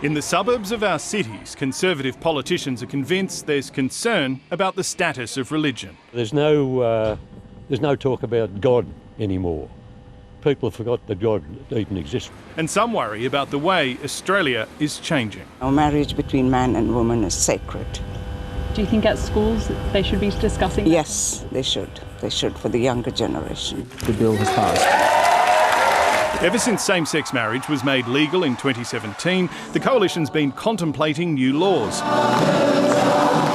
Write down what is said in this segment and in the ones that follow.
In the suburbs of our cities, Conservative politicians are convinced there's concern about the status of religion. There's no talk about God anymore. People have forgot that God even exists. And some worry about the way Australia is changing. Our marriage between man and woman is sacred. Do you think at schools they should be discussing that? Yes, they should. They should, for the younger generation. The bill has passed. Ever since same-sex marriage was made legal in 2017, the Coalition's been contemplating new laws.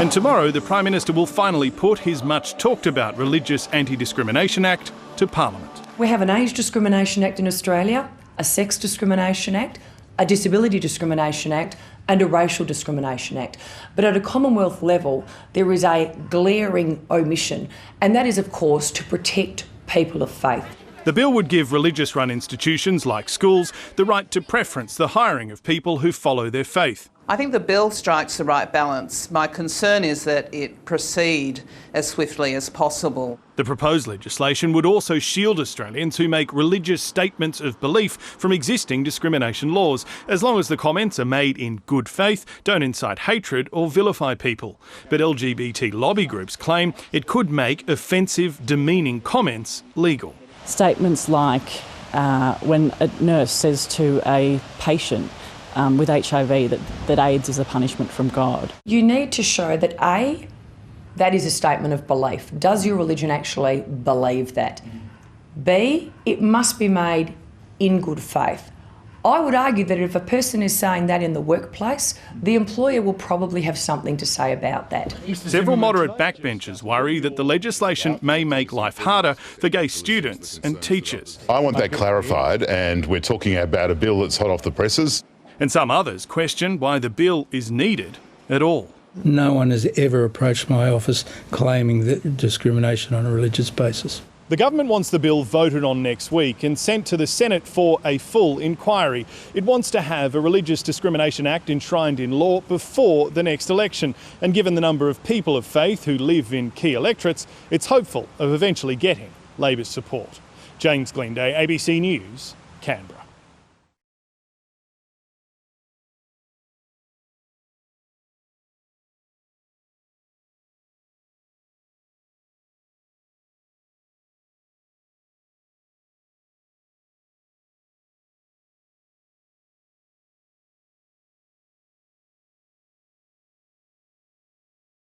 And tomorrow, the Prime Minister will finally put his much-talked-about Religious Anti-Discrimination Act to Parliament. We have an Age Discrimination Act in Australia, a Sex Discrimination Act, a Disability Discrimination Act and a Racial Discrimination Act. But at a Commonwealth level, there is a glaring omission, and that is, of course, to protect people of faith. The bill would give religious-run institutions like schools the right to preference the hiring of people who follow their faith. I think the bill strikes the right balance. My concern is that it proceed as swiftly as possible. The proposed legislation would also shield Australians who make religious statements of belief from existing discrimination laws, as long as the comments are made in good faith, don't incite hatred or vilify people. But LGBT lobby groups claim it could make offensive, demeaning comments legal. Statements like when a nurse says to a patient with HIV that AIDS is a punishment from God. You need to show that A, that is a statement of belief. Does your religion actually believe that? B, it must be made in good faith. I would argue that if a person is saying that in the workplace, the employer will probably have something to say about that. Several moderate backbenchers worry that the legislation may make life harder for gay students and teachers. I want that clarified, and we're talking about a bill that's hot off the presses. And some others question why the bill is needed at all. No one has ever approached my office claiming that discrimination on a religious basis. The government wants the bill voted on next week and sent to the Senate for a full inquiry. It wants to have a Religious Discrimination Act enshrined in law before the next election. And given the number of people of faith who live in key electorates, it's hopeful of eventually getting Labor's support. James Glenday, ABC News, Canberra.